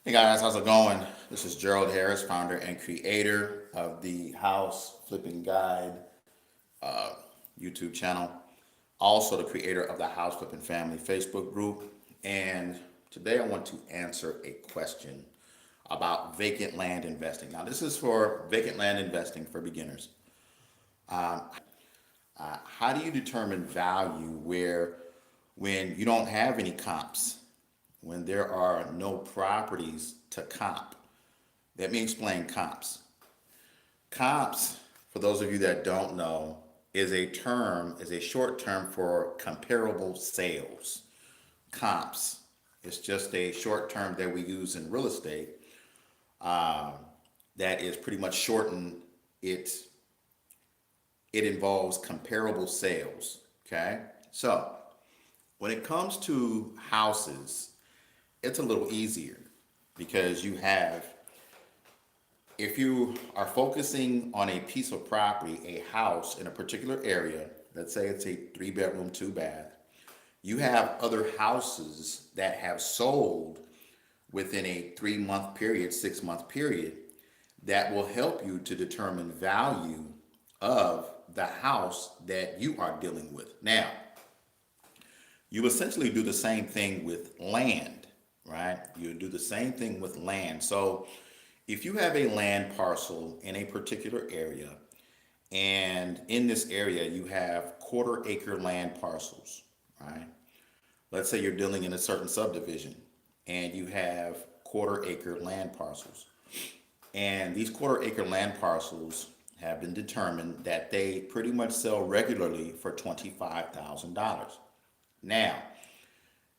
Hey guys, how's it going? This is Gerald Harris, founder and creator of the House Flipping Guide uh, YouTube channel. Also, the creator of the House Flipping Family Facebook group. And today I want to answer a question about vacant land investing. Now, this is for vacant land investing for beginners. How do you determine value when you don't have any comps, when there are no properties to comp? Let me explain comps. Comps, for those of you that don't know, is a short term for comparable sales. Comps. It's just a short term that we use in real estate that is pretty much shortened. It it involves comparable sales. Okay? So when it comes to houses, it's a little easier because if you are focusing on a piece of property, a house in a particular area, let's say it's a three bedroom, two bath, you have other houses that have sold within a 3 month period, 6 month period that will help you to determine value of the house that you are dealing with. Now, you essentially do the same thing with land, right? You do the same thing with land. So if you have a land parcel in a particular area, and in this area you have quarter acre land parcels, right? Let's say you're dealing in a certain subdivision and you have quarter acre land parcels. And these quarter acre land parcels have been determined that they pretty much sell regularly for $25,000. Now,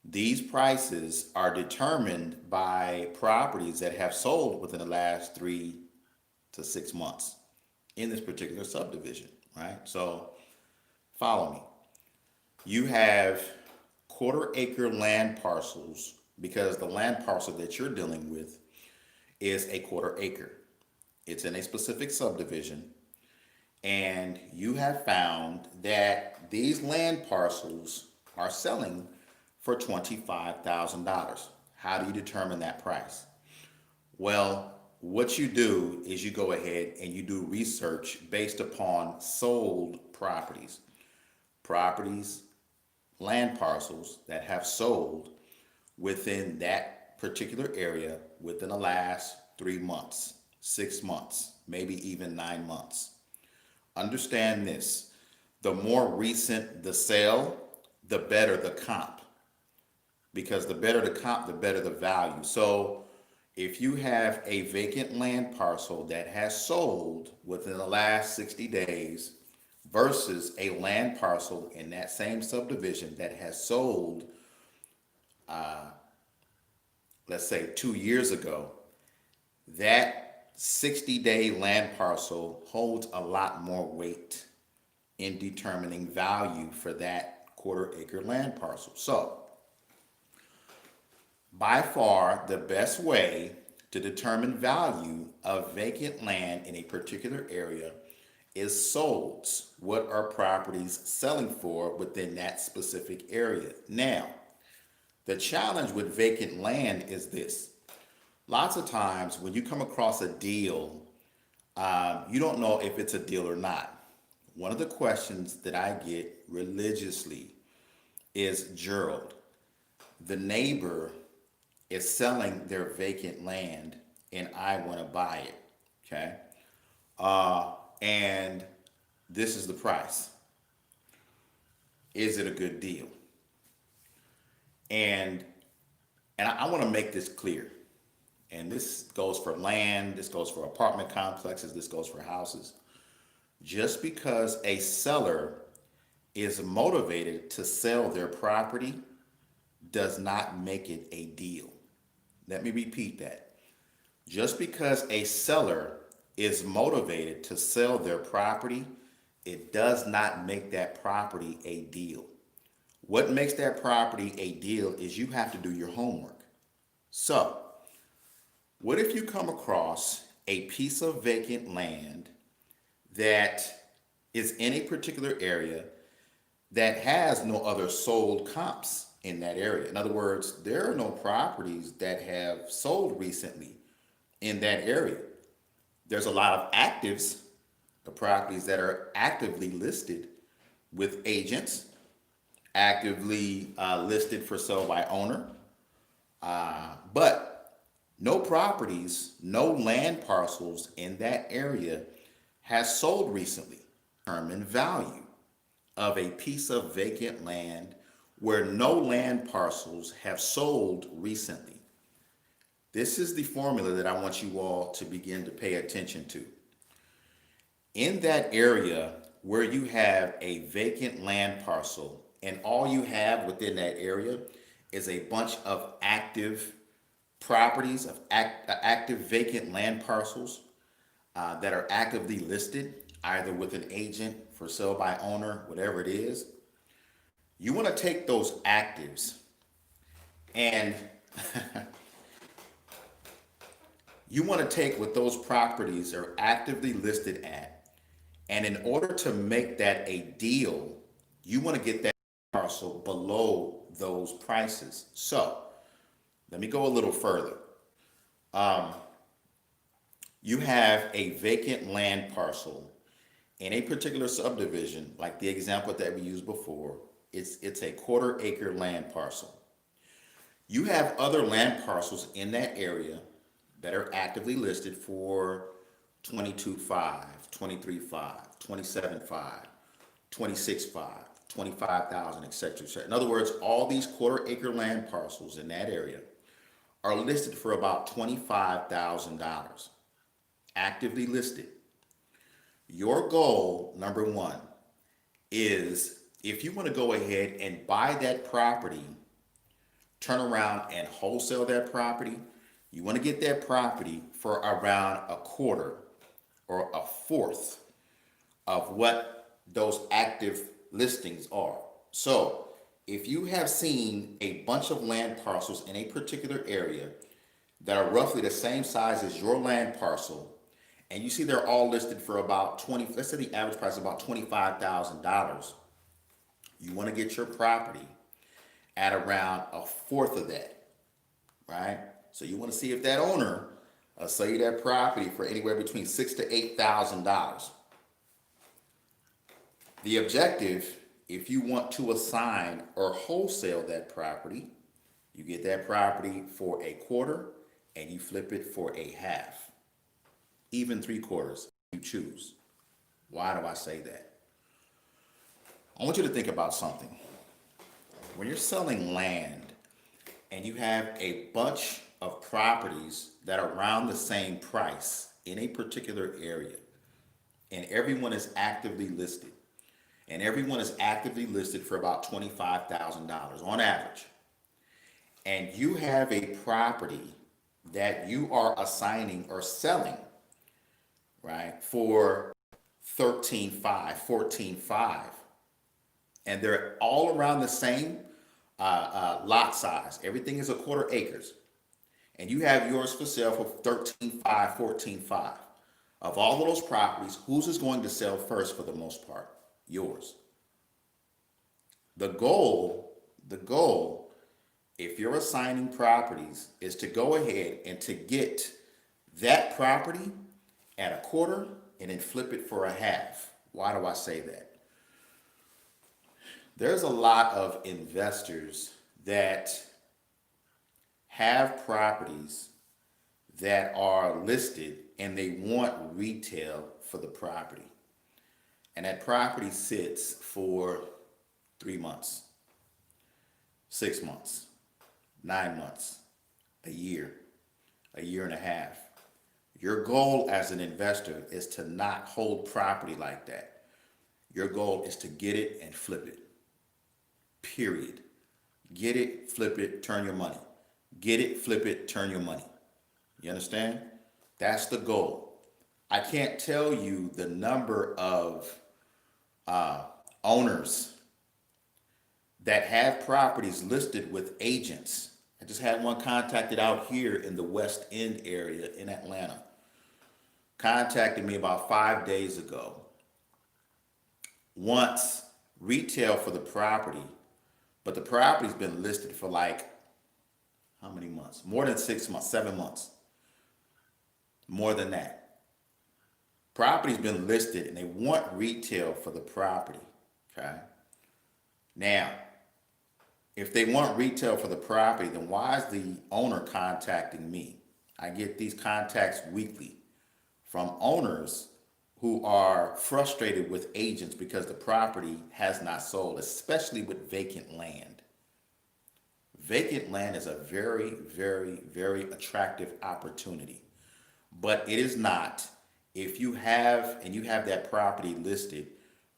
these prices are determined by properties that have sold within the last 3 to 6 months in this particular subdivision, right? So, follow me. You have quarter acre land parcels because the land parcel that you're dealing with is a quarter acre. It's in a specific subdivision, and you have found that these land parcels are selling for $25,000. How do you determine that price? Well, what you do is you go ahead and you do research based upon sold properties, land parcels that have sold within that particular area within the last 3 months, 6 months, maybe even 9 months. Understand this: the more recent the sale, the better the comp, because the better the comp, the better the value. So if you have a vacant land parcel that has sold within the last 60 days versus a land parcel in that same subdivision that has sold, let's say 2 years ago, that 60-day land parcel holds a lot more weight in determining value for that quarter acre land parcel. So, by far, the best way to determine value of vacant land in a particular area is solds. What are properties selling for within that specific area? Now, the challenge with vacant land is this. Lots of times when you come across a deal, you don't know if it's a deal or not. One of the questions that I get religiously is, Gerald, the neighbor is selling their vacant land and I want to buy it. Okay. And this is the price. Is it a good deal? And I want to make this clear. And this goes for land, this goes for apartment complexes, this goes for houses. Just because a seller is motivated to sell their property does not make it a deal. Let me repeat that. Just because a seller is motivated to sell their property, it does not make that property a deal. What makes that property a deal is you have to do your homework. So, what if you come across a piece of vacant land that is in a particular area that has no other sold comps? in that area. In other words, there are no properties that have sold recently in that area. There's a lot of actives, the properties that are actively listed with agents, actively listed for sale by owner, but no properties, no land parcels in that area has sold recently. Determine value of a piece of vacant land where no land parcels have sold recently. This is the formula that I want you all to begin to pay attention to. In that area where you have a vacant land parcel and all you have within that area is a bunch of active properties, of active vacant land parcels that are actively listed, either with an agent, for sale by owner, whatever it is, you want to take those actives and you want to take what those properties are actively listed at, and in order to make that a deal, you want to get that parcel below those prices. So let me go a little further. You have a vacant land parcel in a particular subdivision, like the example that we used before. It's a 1/4 acre land parcel. You have other land parcels in that area that are actively listed for 22.5, 23.5, 27.5, 26.5, 25,000, etc., etc. In other words, all these 1/4 acre land parcels in that area are listed for about $25,000, actively listed. Your goal, number one, is if you want to go ahead and buy that property, turn around and wholesale that property, you want to get that property for around 1/4 or 1/4 of what those active listings are. So if you have seen a bunch of land parcels in a particular area that are roughly the same size as your land parcel, and you see they're all listed for about 20, let's say the average price is about $25,000, you want to get your property at around 1/4 of that, right? So you want to see if that owner will sell you that property for anywhere between $6,000 to $8,000. The objective, if you want to assign or wholesale that property, you get that property for 1/4 and you flip it for 1/2, even 3/4, you choose. Why do I say that? I want you to think about something. When you're selling land and you have a bunch of properties that are around the same price in a particular area, and everyone is actively listed, and everyone is actively listed for about $25,000 on average, and you have a property that you are assigning or selling, right, for 13.5, 14.5, and they're all around the same lot size. Everything is 1/4 acres, and you have yours for sale for 13.5, 14.5. Of all of those properties, whose is going to sell first for the most part? Yours. The goal, if you're assigning properties, is to go ahead and to get that property at 1/4 and then flip it for 1/2. Why do I say that? There's a lot of investors that have properties that are listed and they want retail for the property. And that property sits for 3 months, 6 months, 9 months, a year and a half. Your goal as an investor is to not hold property like that. Your goal is to get it and flip it. Period. Get it, flip it, turn your money. Get it, flip it, turn your money. You understand? That's the goal. I can't tell you the number of owners that have properties listed with agents. I just had one contacted out here in the West End area in Atlanta. Contacted me about 5 days ago. Wants retail for the property but the property's been listed for like how many months? More than 6 months, 7 months, more than that. Property's been listed and they want retail for the property. Okay. Now, if they want retail for the property, then why is the owner contacting me? I get these contacts weekly from owners who are frustrated with agents because the property has not sold, especially with vacant land. Vacant land is a very, very, very attractive opportunity, but it is not if you have that property listed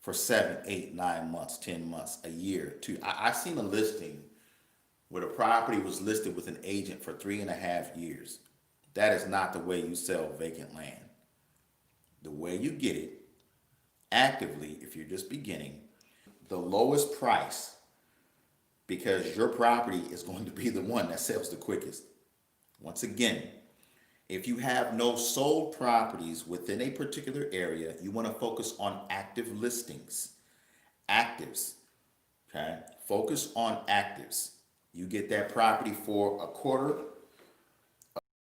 for 7, 8, 9 months, 10 months, a year, two. I've seen a listing where the property was listed with an agent for 3.5 years. That is not the way you sell vacant land. The way you get it actively, if you're just beginning, the lowest price, because your property is going to be the one that sells the quickest. Once again, if you have no sold properties within a particular area, you want to focus on active listings. Actives, okay? Focus on actives. You get that property for a quarter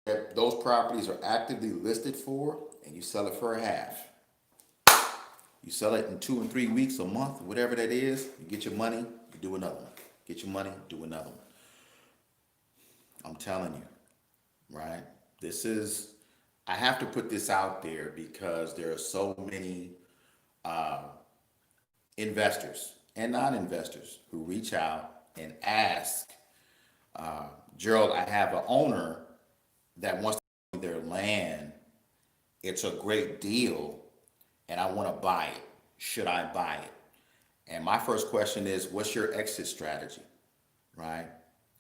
that those properties are actively listed for, and you sell it for a half. You sell it in 2 and 3 weeks, a month, whatever that is, you get your money, you do another one. Get your money, do another one. I'm telling you, right? I have to put this out there because there are so many investors and non-investors who reach out and ask, Gerald, I have an owner that wants to buy their land. It's a great deal and I want to buy it. Should I buy it? And my first question is, what's your exit strategy, right?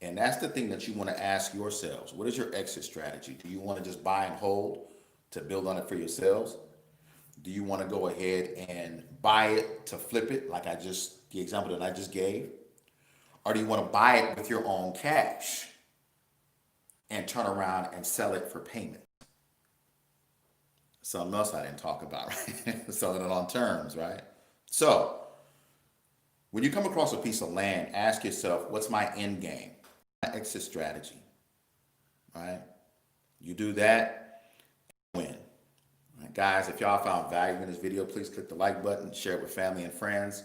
And that's the thing that you want to ask yourselves. What is your exit strategy? Do you want to just buy and hold to build on it for yourselves? Do you want to go ahead and buy it to flip it, like the example that I just gave? Or do you want to buy it with your own cash and turn around and sell it for payment? Something else I didn't talk about, right? Selling it on terms, right? So, when you come across a piece of land, ask yourself, what's my end game? My exit strategy, right? You do that, win. All right, guys, if y'all found value in this video, please click the like button, share it with family and friends.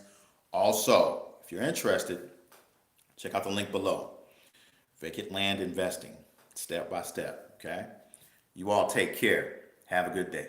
Also, if you're interested, check out the link below. Vacant land investing, step by step, okay? You all take care. Have a good day.